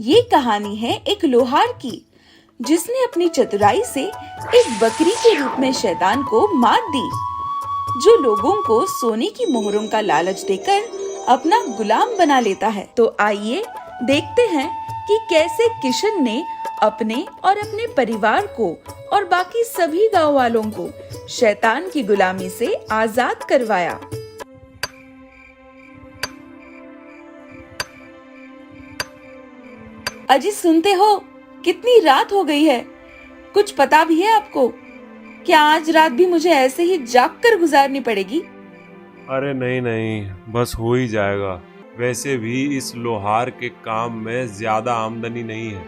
ये कहानी है एक लोहार की, जिसने अपनी चतुराई से एक बकरी के रूप में शैतान को मात दी, जो लोगों को सोने की मोहरों का लालच देकर अपना गुलाम बना लेता है। तो आइए देखते हैं कि कैसे किशन ने अपने और अपने परिवार को और बाकी सभी गांव वालों को शैतान की गुलामी से आजाद करवाया। अजी सुनते हो, कितनी रात हो गई है? कुछ पता भी है आपको? क्या आज रात भी मुझे ऐसे ही जाग कर गुजारनी पड़ेगी? अरे नहीं नहीं, बस हो ही जाएगा। वैसे भी इस लोहार के काम में ज्यादा आमदनी नहीं है,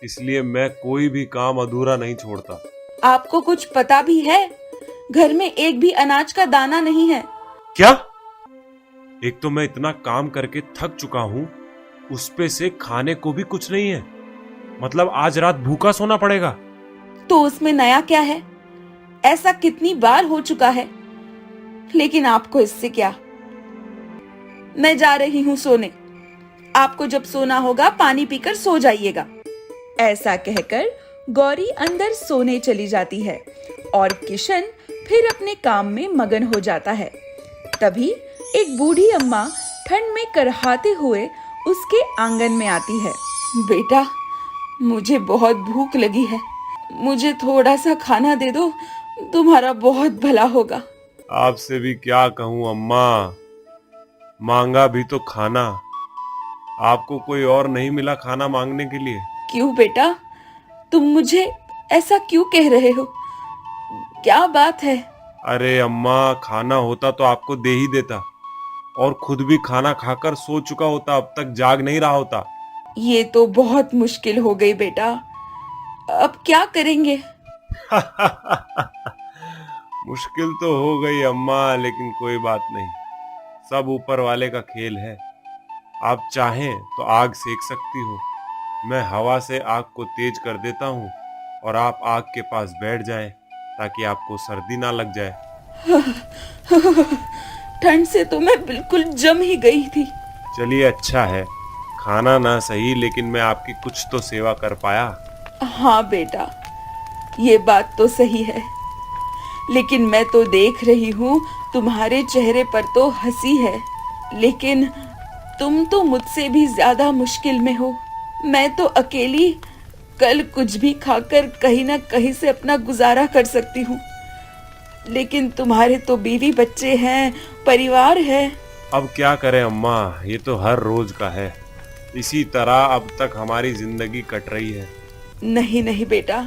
इसलिए मैं कोई भी काम अधूरा नहीं छोड़ता। आपको कुछ पता भी है? घर में एक भी अनाज का दाना नहीं है। क्या? एक तो मैं इतना काम करके थक चुका हूँ, उस पे से खाने को भी कुछ नहीं है। मतलब आज रात भूखा सोना पड़ेगा। तो उसमें नया क्या है? ऐसा कितनी बार हो चुका है। लेकिन आपको इससे क्या? मैं जा रही हूँ सोने। आपको जब सोना होगा पानी पीकर सो जाइएगा। ऐसा कहकर गौरी अंदर सोने चली जाती है और किशन फिर अपने काम में मगन हो जाता है। तभी एक बूढ़ी अम्मा ठंड में करहाते हुए उसके आंगन में आती है। बेटा, मुझे बहुत भूख लगी है, मुझे थोड़ा सा खाना दे दो, तुम्हारा बहुत भला होगा। आपसे भी क्या कहूँ अम्मा, मांगा भी तो खाना। आपको कोई और नहीं मिला खाना मांगने के लिए? क्यों बेटा, तुम मुझे ऐसा क्यों कह रहे हो? क्या बात है? अरे अम्मा, खाना होता तो आपको दे ही देता, और खुद भी खाना खाकर सो चुका होता, अब तक जाग नहीं रहा होता। ये तो बहुत मुश्किल हो गई बेटा, अब क्या करेंगे? मुश्किल तो हो गई अम्मा, लेकिन कोई बात नहीं, सब ऊपर वाले का खेल है। आप चाहें तो आग सेक सकती हो, मैं हवा से आग को तेज कर देता हूँ और आप आग के पास बैठ जाएं, ताकि आपको सर्दी ना लग जाए। ठंड से तो मैं बिल्कुल जम ही गई थी। चलिए अच्छा है, खाना ना सही लेकिन मैं आपकी कुछ तो सेवा कर पाया। हाँ बेटा, ये बात तो सही है, लेकिन मैं तो देख रही हूँ तुम्हारे चेहरे पर तो हंसी है, लेकिन तुम तो मुझसे भी ज्यादा मुश्किल में हो। मैं तो अकेली कल कुछ भी खाकर कहीं ना कहीं से अपना गुजारा कर सकती हूँ, लेकिन तुम्हारे तो बीवी बच्चे हैं, परिवार है। अब क्या करें अम्मा, ये तो हर रोज का है। इसी तरह अब तक हमारी जिंदगी कट रही है। नहीं नहीं बेटा,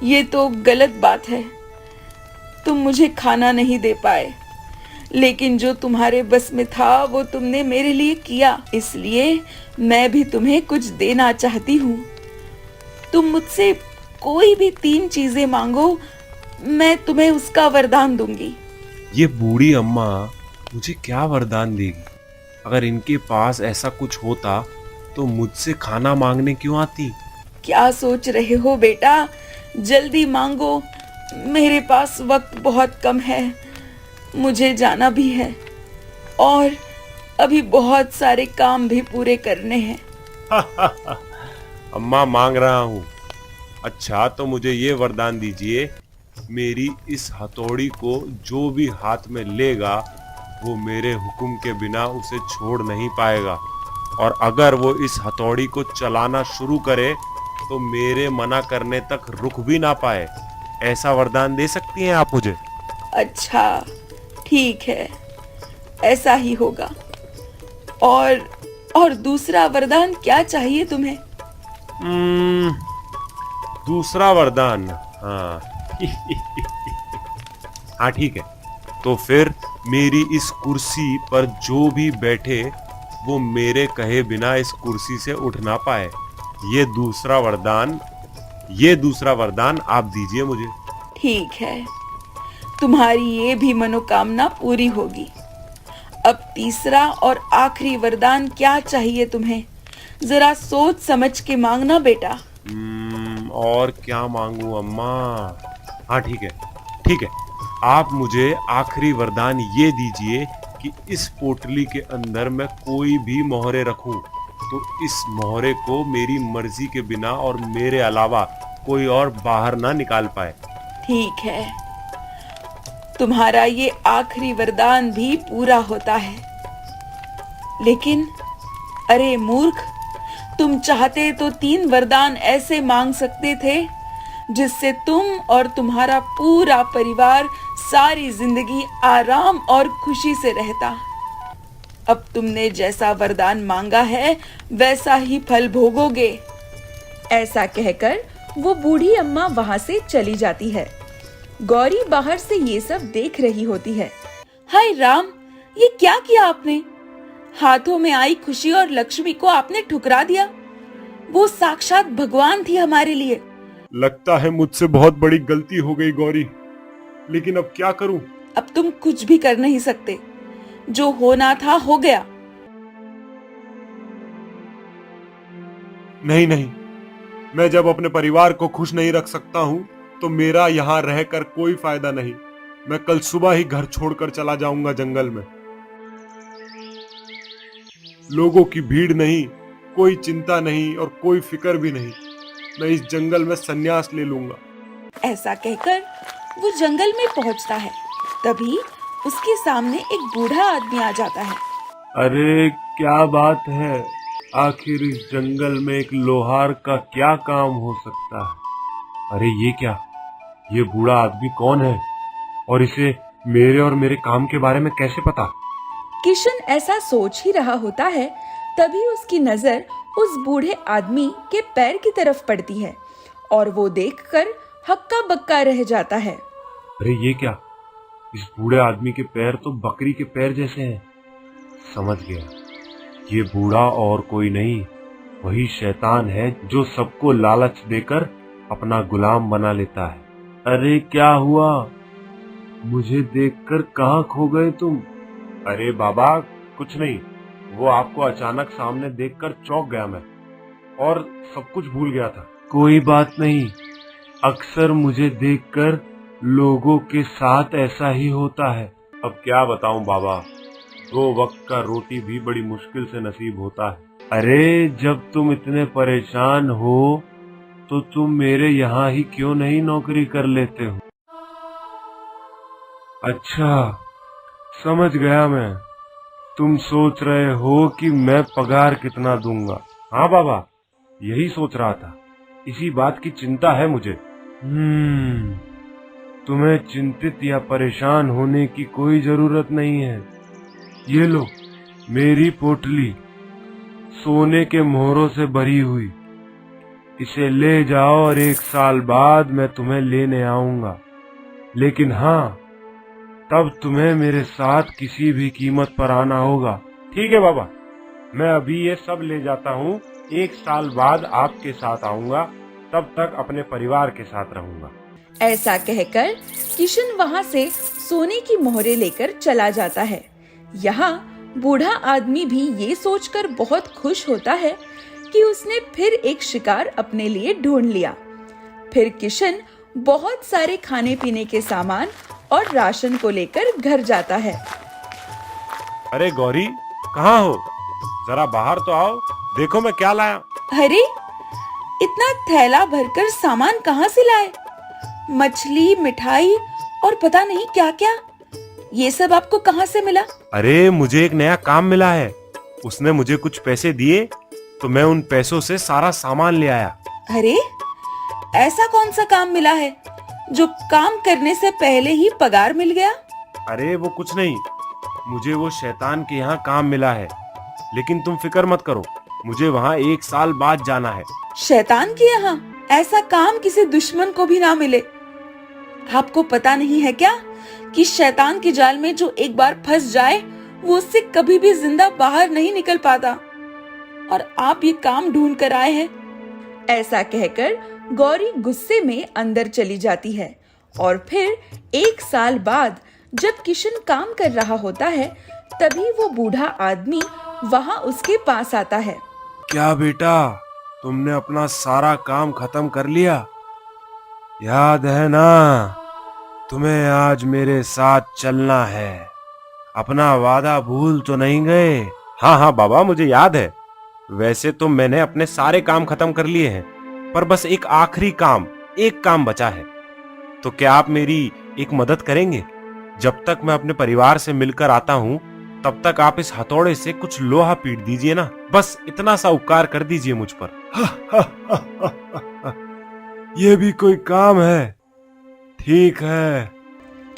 ये तो गलत बात है। तुम मुझे खाना नहीं दे पाए, लेकिन जो तुम्हारे बस में था वो तुमने मेरे लिए किया, इसलिए मैं भी तुम्हें कुछ देना चाहती हूँ। तुम मुझसे कोई भी 3 चीजें मांगो, मैं तुम्हें उसका वरदान दूंगी। ये बूढ़ी अम्मा मुझे क्या वरदान देगी? अगर इनके पास ऐसा कुछ होता तो मुझसे खाना मांगने क्यों आती? क्या सोच रहे हो बेटा? जल्दी मांगो, मेरे पास वक्त बहुत कम है, मुझे जाना भी है और अभी बहुत सारे काम भी पूरे करने हैं। अम्मा मांग रहा हूँ। अच्छा तो मुझे ये वरदान दीजिए, मेरी इस हथौड़ी को जो भी हाथ में लेगा वो मेरे हुक्म के बिना उसे छोड़ नहीं पाएगा, और अगर वो इस हथौड़ी को चलाना शुरू करे तो मेरे मना करने तक रुक भी ना पाए। ऐसा वरदान दे सकती हैं आप मुझे? अच्छा ठीक है, ऐसा ही होगा। और दूसरा वरदान क्या चाहिए तुम्हें? दूसरा वरदान, हाँ हाँ ठीक है, तो फिर मेरी इस कुर्सी पर जो भी बैठे वो मेरे कहे बिना इस कुर्सी से उठ ना पाए। ये दूसरा वरदान आप दीजिए मुझे। ठीक है, तुम्हारी ये भी मनोकामना पूरी होगी। अब तीसरा और आखिरी वरदान क्या चाहिए तुम्हें? जरा सोच समझ के मांगना बेटा। और क्या मांगू अम्मा? हाँ ठीक है, आप मुझे आखिरी वरदान ये दीजिए कि इस पोटली के अंदर मैं कोई भी मोहरे रखूं तो इस मोहरे को मेरी मर्जी के बिना और मेरे अलावा कोई और बाहर ना निकाल पाए। ठीक है, तुम्हारा ये आखिरी वरदान भी पूरा होता है। लेकिन अरे मूर्ख, तुम चाहते तो 3 वरदान ऐसे मांग सकते थे जिससे तुम और तुम्हारा पूरा परिवार सारी जिंदगी आराम और खुशी से रहता। अब तुमने जैसा वरदान मांगा है वैसा ही फल भोगोगे। ऐसा कहकर वो बूढ़ी अम्मा वहां से चली जाती है। गौरी बाहर से ये सब देख रही होती है। हाय राम, ये क्या किया आपने? हाथों में आई खुशी और लक्ष्मी को आपने ठुकरा दिया। वो साक्षात भगवान थी हमारे लिए। लगता है मुझसे बहुत बड़ी गलती हो गई गौरी, लेकिन अब क्या करूं? अब तुम कुछ भी कर नहीं सकते। जो होना था हो गया। नहीं नहीं, मैं जब अपने परिवार को खुश नहीं रख सकता हूं तो मेरा यहाँ रहकर कोई फायदा नहीं। मैं कल सुबह ही घर छोड़कर चला जाऊंगा जंगल में। लोगों की भीड़ नहीं, कोई चिंता नहीं और कोई फिक्र भी नहीं। मैं इस जंगल में संन्यास ले लूंगा। ऐसा कहकर वो जंगल में पहुंचता है। तभी उसके सामने एक बूढ़ा आदमी आ जाता है। अरे क्या बात है, आखिर इस जंगल में एक लोहार का क्या काम हो सकता है? अरे ये क्या, ये बूढ़ा आदमी कौन है और इसे मेरे और मेरे काम के बारे में कैसे पता? किशन ऐसा सोच ही रहा होता है, तभी उसकी नजर उस बूढ़े आदमी के पैर की तरफ पड़ती है और वो देखकर हक्का बक्का रह जाता है। अरे ये क्या, इस बूढ़े आदमी के पैर तो बकरी के पैर जैसे हैं। समझ गया, ये बूढ़ा और कोई नहीं, वही शैतान है जो सबको लालच देकर अपना गुलाम बना लेता है। अरे क्या हुआ, मुझे देखकर कहाँ खो गए तुम? अरे बाबा कुछ नहीं, वो आपको अचानक सामने देखकर चौंक गया मैं और सब कुछ भूल गया था। कोई बात नहीं, अक्सर मुझे देखकर लोगों के साथ ऐसा ही होता है। अब क्या बताऊं बाबा, 2 वक्त का रोटी भी बड़ी मुश्किल से नसीब होता है। अरे जब तुम इतने परेशान हो तो तुम मेरे यहाँ ही क्यों नहीं नौकरी कर लेते हो? अच्छा समझ गया मैं, तुम सोच रहे हो कि मैं पगार कितना दूंगा। हाँ बाबा, यही सोच रहा था, इसी बात की चिंता है मुझे। तुम्हें चिंतित या परेशान होने की कोई जरूरत नहीं है। ये लो मेरी पोटली, सोने के मोहरों से भरी हुई। इसे ले जाओ और 1 साल बाद मैं तुम्हें लेने आऊंगा। लेकिन हाँ, तब तुम्हें मेरे साथ किसी भी कीमत पर आना होगा। ठीक है बाबा, मैं अभी ये सब ले जाता हूँ, 1 साल बाद आपके साथ आऊंगा, तब तक अपने परिवार के साथ रहूंगा। ऐसा कहकर किशन वहाँ से सोने की मोहरें लेकर चला जाता है। यहाँ बूढ़ा आदमी भी ये सोचकर बहुत खुश होता है कि उसने फिर एक शिकार अपने लिए ढूंढ लिया। फिर किशन बहुत सारे खाने पीने के सामान और राशन को लेकर घर जाता है। अरे गौरी, कहाँ हो? जरा बाहर तो आओ, देखो मैं क्या लाया। अरे इतना थैला भरकर सामान कहाँ से लाए? मछली, मिठाई और पता नहीं क्या क्या। ये सब आपको कहाँ से मिला? अरे मुझे एक नया काम मिला है, उसने मुझे कुछ पैसे दिए तो मैं उन पैसों से सारा सामान ले आया। अरे ऐसा कौन सा काम मिला है जो काम करने से पहले ही पगार मिल गया? अरे वो कुछ नहीं, मुझे वो शैतान के यहाँ काम मिला है, लेकिन तुम फिक्र मत करो, मुझे वहाँ 1 साल बाद जाना है। शैतान के यहाँ ऐसा काम किसी दुश्मन को भी ना मिले। आपको पता नहीं है क्या कि शैतान के जाल में जो एक बार फंस जाए वो उससे कभी भी जिंदा बाहर नहीं निकल पाता, और आप ये काम ढूंढ कर आए हैं। ऐसा कहकर गौरी गुस्से में अंदर चली जाती है और फिर 1 साल बाद जब किशन काम कर रहा होता है, तभी वो बूढ़ा आदमी वहाँ उसके पास आता है। क्या बेटा, तुमने अपना सारा काम खत्म कर लिया? याद है ना, तुम्हें आज मेरे साथ चलना है। अपना वादा भूल तो नहीं गए? हाँ हाँ बाबा, मुझे याद है। वैसे तो मैंने अपने सारे काम खत्म कर लिए हैं, पर बस एक आखिरी काम, एक काम बचा है। तो क्या आप मेरी एक मदद करेंगे? जब तक मैं अपने परिवार से मिलकर आता हूँ, तब तक आप इस हथौड़े से कुछ लोहा पीट दीजिए ना। बस इतना सा उपकार कर दीजिए मुझ पर। ये भी कोई काम है? ठीक है।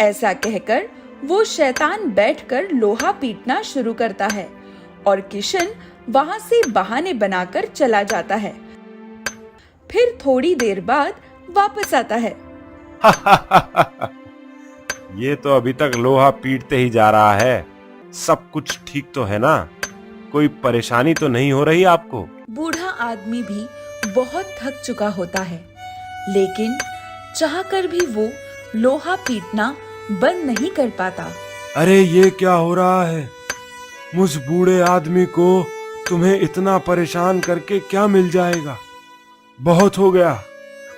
ऐसा कहकर वो शैतान बैठकर लोहा पीटना शुरू करता है और किशन वहां से बहाने बनाकर चला जाता है। फिर थोड़ी देर बाद वापस आता है। ये तो अभी तक लोहा पीटते ही जा रहा है। सब कुछ ठीक तो है ना? कोई परेशानी तो नहीं हो रही आपको? बूढ़ा आदमी भी बहुत थक चुका होता है, लेकिन चाहकर भी वो लोहा पीटना बंद नहीं कर पाता। अरे ये क्या हो रहा है? मुझ बूढ़े आदमी को तुम्हें इतना परेशान करके क्या मिल जाएगा? बहुत हो गया,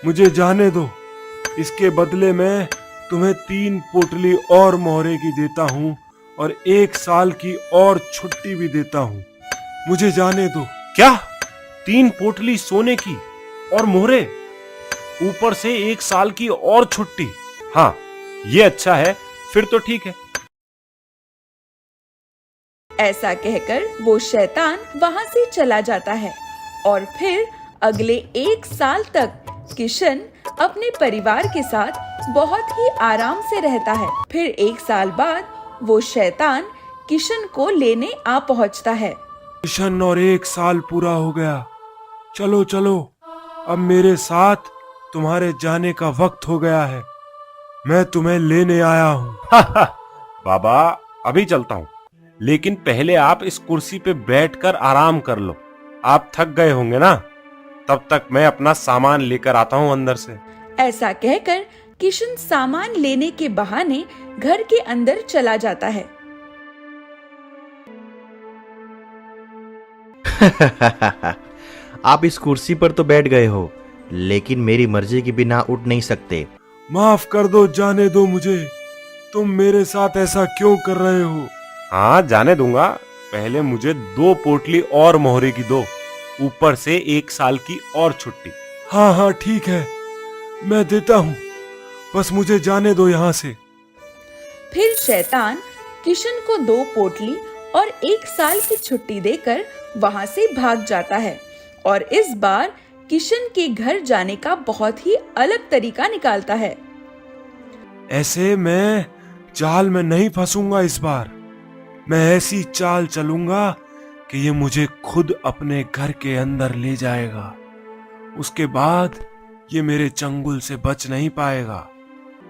मुझे जाने दो। इसके बदले में तुम्हें 3 पोटली और मोहरे की देता हूँ और 1 साल की और छुट्टी भी देता हूँ। मुझे जाने दो। क्या? 3 पोटली सोने की और मोहरे, ऊपर से 1 साल की और छुट्टी? हाँ, ये अच्छा है, फिर तो ठीक है। ऐसा कहकर वो शैतान वहां से चला जाता है और फिर अगले 1 साल तक किशन अपने परिवार के साथ बहुत ही आराम से रहता है। फिर 1 साल बाद वो शैतान किशन को लेने आ पहुंचता है। किशन, और 1 साल पूरा हो गया। चलो चलो, अब मेरे साथ तुम्हारे जाने का वक्त हो गया है। मैं तुम्हें लेने आया हूँ। बाबा, अभी चलता हूँ, लेकिन पहले आप इस कुर्सी पे बैठकर आराम कर लो। आप थक गए होंगे ना? तब तक मैं अपना सामान लेकर आता हूँ अंदर से। ऐसा कहकर किशन सामान लेने के बहाने घर के अंदर चला जाता है। आप इस कुर्सी पर तो बैठ गए हो, लेकिन मेरी मर्जी के बिना उठ नहीं सकते। माफ कर दो, जाने दो मुझे। तुम मेरे साथ ऐसा क्यों कर रहे हो? हाँ, जाने दूंगा। पहले मुझे 2 पोटली और मोहरे की दो, ऊपर से 1 साल की और छुट्टी। हाँ हाँ ठीक है, मैं देता हूँ, बस मुझे जाने दो यहाँ से। फिर शैतान किशन को 2 पोटली और 1 साल की छुट्टी देकर वहां से भाग जाता है और इस बार किशन के घर जाने का बहुत ही अलग तरीका निकालता है। ऐसे मैं जाल में नहीं फंसूंगा इस बार। मैं ऐसी चाल चलूंगा कि ये मुझे खुद अपने घर के अंदर ले जाएगा। उसके बाद ये मेरे चंगुल से बच नहीं पाएगा।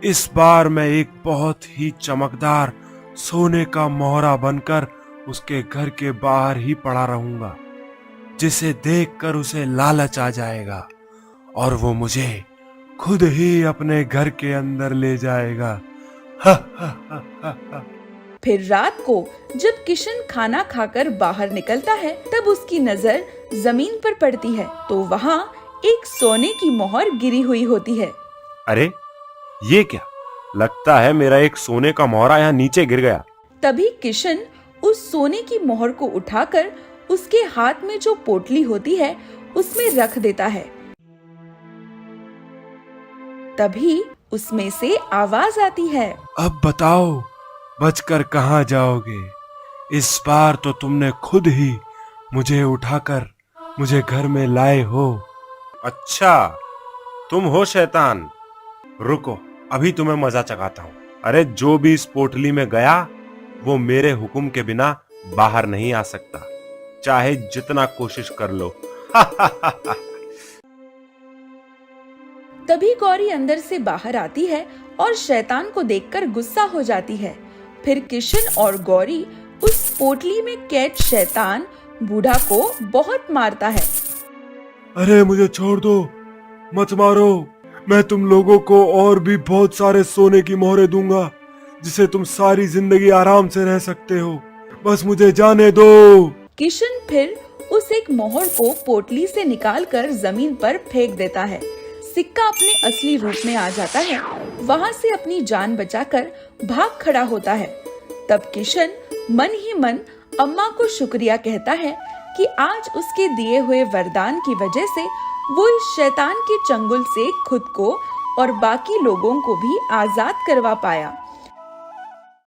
इस बार मैं एक बहुत ही चमकदार सोने का मोहरा बनकर उसके घर के बाहर ही पड़ा रहूंगा, जिसे देखकर उसे लालच आ जाएगा और वो मुझे खुद ही अपने घर के अंदर ले जाएगा। फिर रात को जब किशन खाना खाकर बाहर निकलता है, तब उसकी नजर जमीन पर पड़ती है तो वहाँ एक सोने की मोहर गिरी हुई होती है। अरे ये क्या? लगता है मेरा एक सोने का मोहरा यहाँ नीचे गिर गया। तभी किशन उस सोने की मोहर को उठाकर उसके हाथ में जो पोटली होती है उसमें रख देता है। तभी उसमें से आवाज आती है, अब बताओ, बचकर कहाँ जाओगे? इस बार तो तुमने खुद ही मुझे उठाकर मुझे घर में लाए हो। अच्छा, तुम हो शैतान? रुको, अभी तुम्हें मजा चखाता हूँ। अरे जो भी इस पोटली में गया वो मेरे हुक्म के बिना बाहर नहीं आ सकता, चाहे जितना कोशिश कर लो। तभी गौरी अंदर से बाहर आती है और शैतान को देखकर गुस्सा हो जाती है। फिर किशन और गौरी उस पोटली में कैद शैतान बूढ़ा को बहुत मारता है। अरे मुझे छोड़ दो, मत मारो। मैं तुम लोगों को और भी बहुत सारे सोने की मोहरे दूंगा, जिसे तुम सारी जिंदगी आराम से रह सकते हो। बस मुझे जाने दो। किशन फिर उस एक मोहर को पोटली से निकालकर जमीन पर फेंक देता है। सिक्का अपने असली रूप में आ जाता है। वहाँ से अपनी जान बचाकर भाग खड़ा होता है। तब किशन मन ही मन अम्मा को शुक्रिया कहता है कि आज उसके दिए हुए वरदान की वजह से वो इस शैतान के चंगुल से खुद को और बाकी लोगों को भी आजाद करवा पाया।